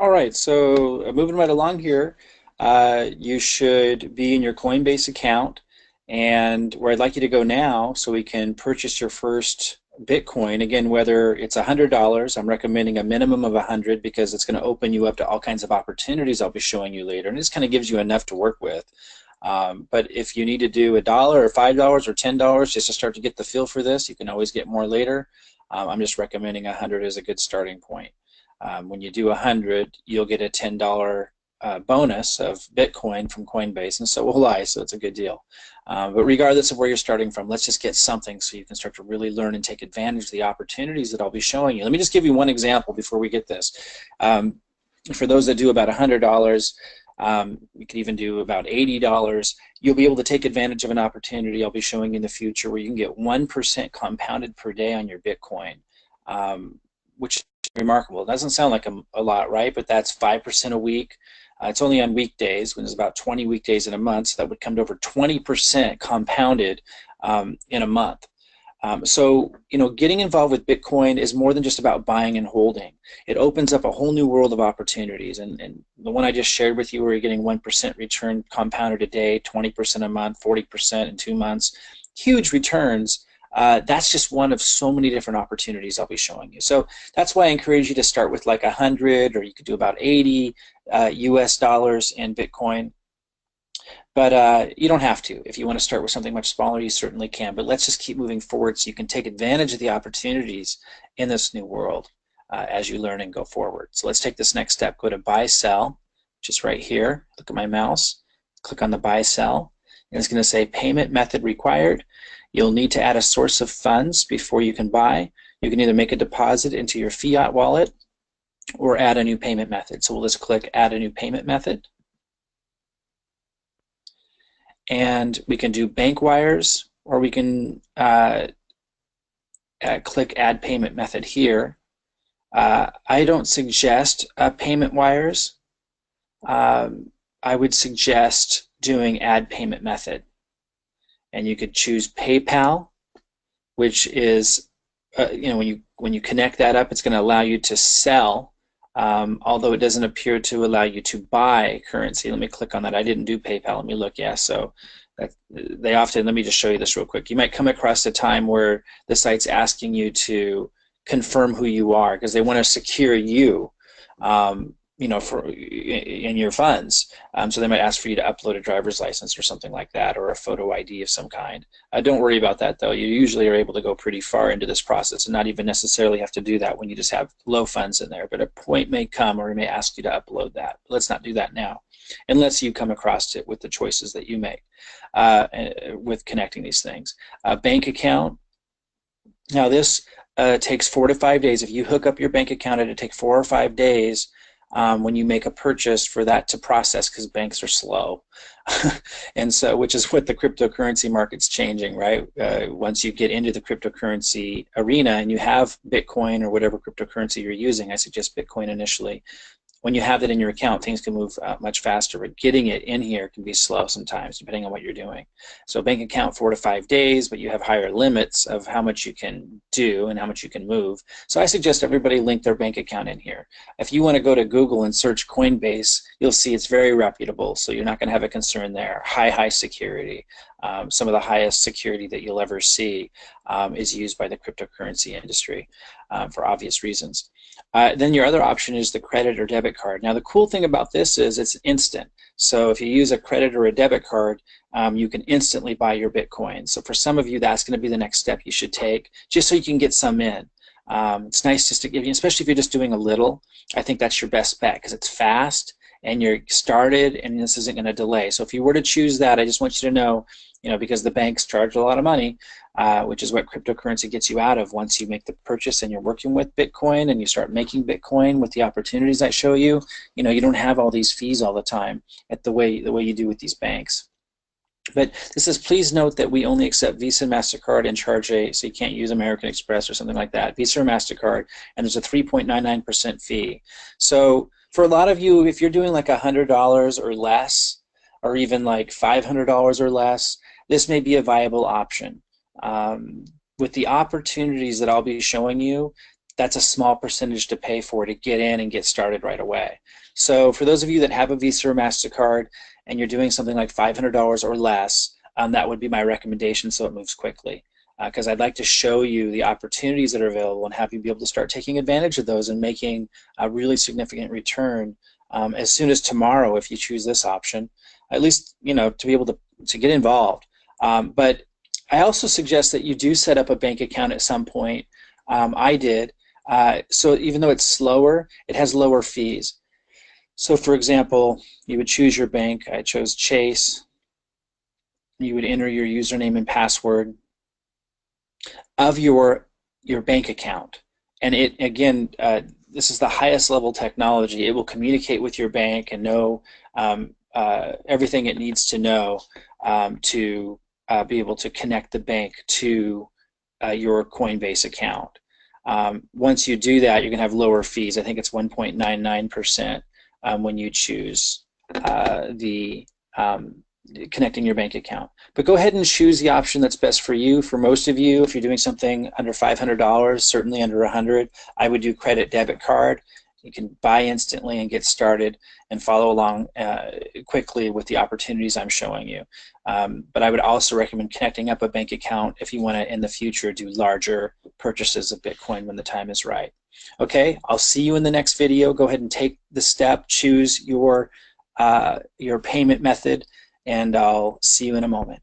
All right, so moving right along here, you should be in your Coinbase account, and where I'd like you to go now so we can purchase your first Bitcoin. Again, whether it's $100, I'm recommending a minimum of 100 because it's going to open you up to all kinds of opportunities I'll be showing you later, and this kind of gives you enough to work with. But if you need to do $1 or $5 or $10 just to start to get the feel for this, you can always get more later. I'm just recommending 100 as a good starting point. When you do 100, you'll get a $10 bonus of Bitcoin from Coinbase, and so will I, so it's a good deal. But regardless of where you're starting from, let's just get something so you can start to really learn and take advantage of the opportunities that I'll be showing you. Let me just give you one example before we get this. For those that do about $100, you could even do about $80. You'll be able to take advantage of an opportunity I'll be showing you in the future where you can get 1% compounded per day on your Bitcoin, which is remarkable. It doesn't sound like a lot, right? But that's 5% a week. It's only on weekdays, when there's about 20 weekdays in a month, so that would come to over 20% compounded in a month. So, getting involved with Bitcoin is more than just about buying and holding. It opens up a whole new world of opportunities. And the one I just shared with you where you're getting 1% return compounded a day, 20% a month, 40% in 2 months, huge returns. That's just one of so many different opportunities I'll be showing you. So that's why I encourage you to start with like 100, or you could do about 80 US dollars in Bitcoin. But you don't have to. If you want to start with something much smaller, you certainly can. But let's just keep moving forward so you can take advantage of the opportunities in this new world as you learn and go forward. So let's take this next step. Go to Buy Sell, which is right here. Look at my mouse. Click on the Buy Sell. And it's going to say Payment Method Required. You'll need to add a source of funds before you can buy. You can either make a deposit into your fiat wallet or add a new payment method. So we'll just click Add a New Payment Method. And we can do bank wires, or we can click Add Payment Method here. I don't suggest payment wires. I would suggest doing Add Payment Method. And you could choose PayPal, which is, when you connect that up, it's going to allow you to sell, although it doesn't appear to allow you to buy currency. Let me click on that. I didn't do PayPal. Let me look. Yeah, so they often, let me just show you this real quick. You might come across a time where the site's asking you to confirm who you are because they want to secure you. For in your funds. So they might ask for you to upload a driver's license or something like that, or a photo ID of some kind. Don't worry about that, though. You usually are able to go pretty far into this process and not even necessarily have to do that when you just have low funds in there. But a point may come where it may ask you to upload that. Let's not do that now, unless you come across it with the choices that you make with connecting these things. Bank account. Now this takes 4 to 5 days. If you hook up your bank account, it'll take 4 or 5 days when you make a purchase for that to process, because banks are slow. And so, which is what the cryptocurrency market's changing, right? Once you get into the cryptocurrency arena and you have Bitcoin or whatever cryptocurrency you're using, I suggest Bitcoin initially. When you have that in your account, things can move much faster, but getting it in here can be slow sometimes, depending on what you're doing. So bank account 4 to 5 days, but you have higher limits of how much you can do and how much you can move. So I suggest everybody link their bank account in here. If you want to go to Google and search Coinbase, you'll see it's very reputable, so you're not going to have a concern there. High security. Some of the highest security that you'll ever see is used by the cryptocurrency industry for obvious reasons. Then your other option is the credit or debit card. Now the cool thing about this is it's instant. So if you use a credit or a debit card, you can instantly buy your Bitcoin. So for some of you, that's going to be the next step you should take, just so you can get some in. It's nice just to give you, especially if you're just doing a little, I think that's your best bet because it's fast and you're started and this isn't going to delay. So if you were to choose that, I just want you to know, because the banks charge a lot of money, which is what cryptocurrency gets you out of once you make the purchase and you're working with Bitcoin and you start making Bitcoin with the opportunities I show you, you don't have all these fees all the time at the way you do with these banks. But this says, please note that we only accept Visa, MasterCard, and charge so you can't use American Express or something like that, Visa or MasterCard, and there's a 3.99% fee. So for a lot of you, if you're doing like $100 or less, or even like $500 or less, this may be a viable option. With the opportunities that I'll be showing you, that's a small percentage to pay for to get in and get started right away. So for those of you that have a Visa or MasterCard and you're doing something like $500 or less, that would be my recommendation so it moves quickly. Because I'd like to show you the opportunities that are available and have you be able to start taking advantage of those and making a really significant return as soon as tomorrow if you choose this option, at least to be able to get involved. But I also suggest that you do set up a bank account at some point. I did. So even though it's slower, it has lower fees. So for example, you would choose your bank. I chose Chase. You would enter your username and password of your bank account. And it, again, this is the highest level technology. It will communicate with your bank and know everything it needs to know to be able to connect the bank to your Coinbase account. Once you do that, you're going to have lower fees. I think it's 1.99% when you choose connecting your bank account. But go ahead and choose the option that's best for you. For most of you, if you're doing something under $500, certainly under $100, I would do credit debit card. You can buy instantly and get started and follow along quickly with the opportunities I'm showing you. But I would also recommend connecting up a bank account if you want to, in the future, do larger purchases of Bitcoin when the time is right. Okay, I'll see you in the next video. Go ahead and take the step, choose your payment method, and I'll see you in a moment.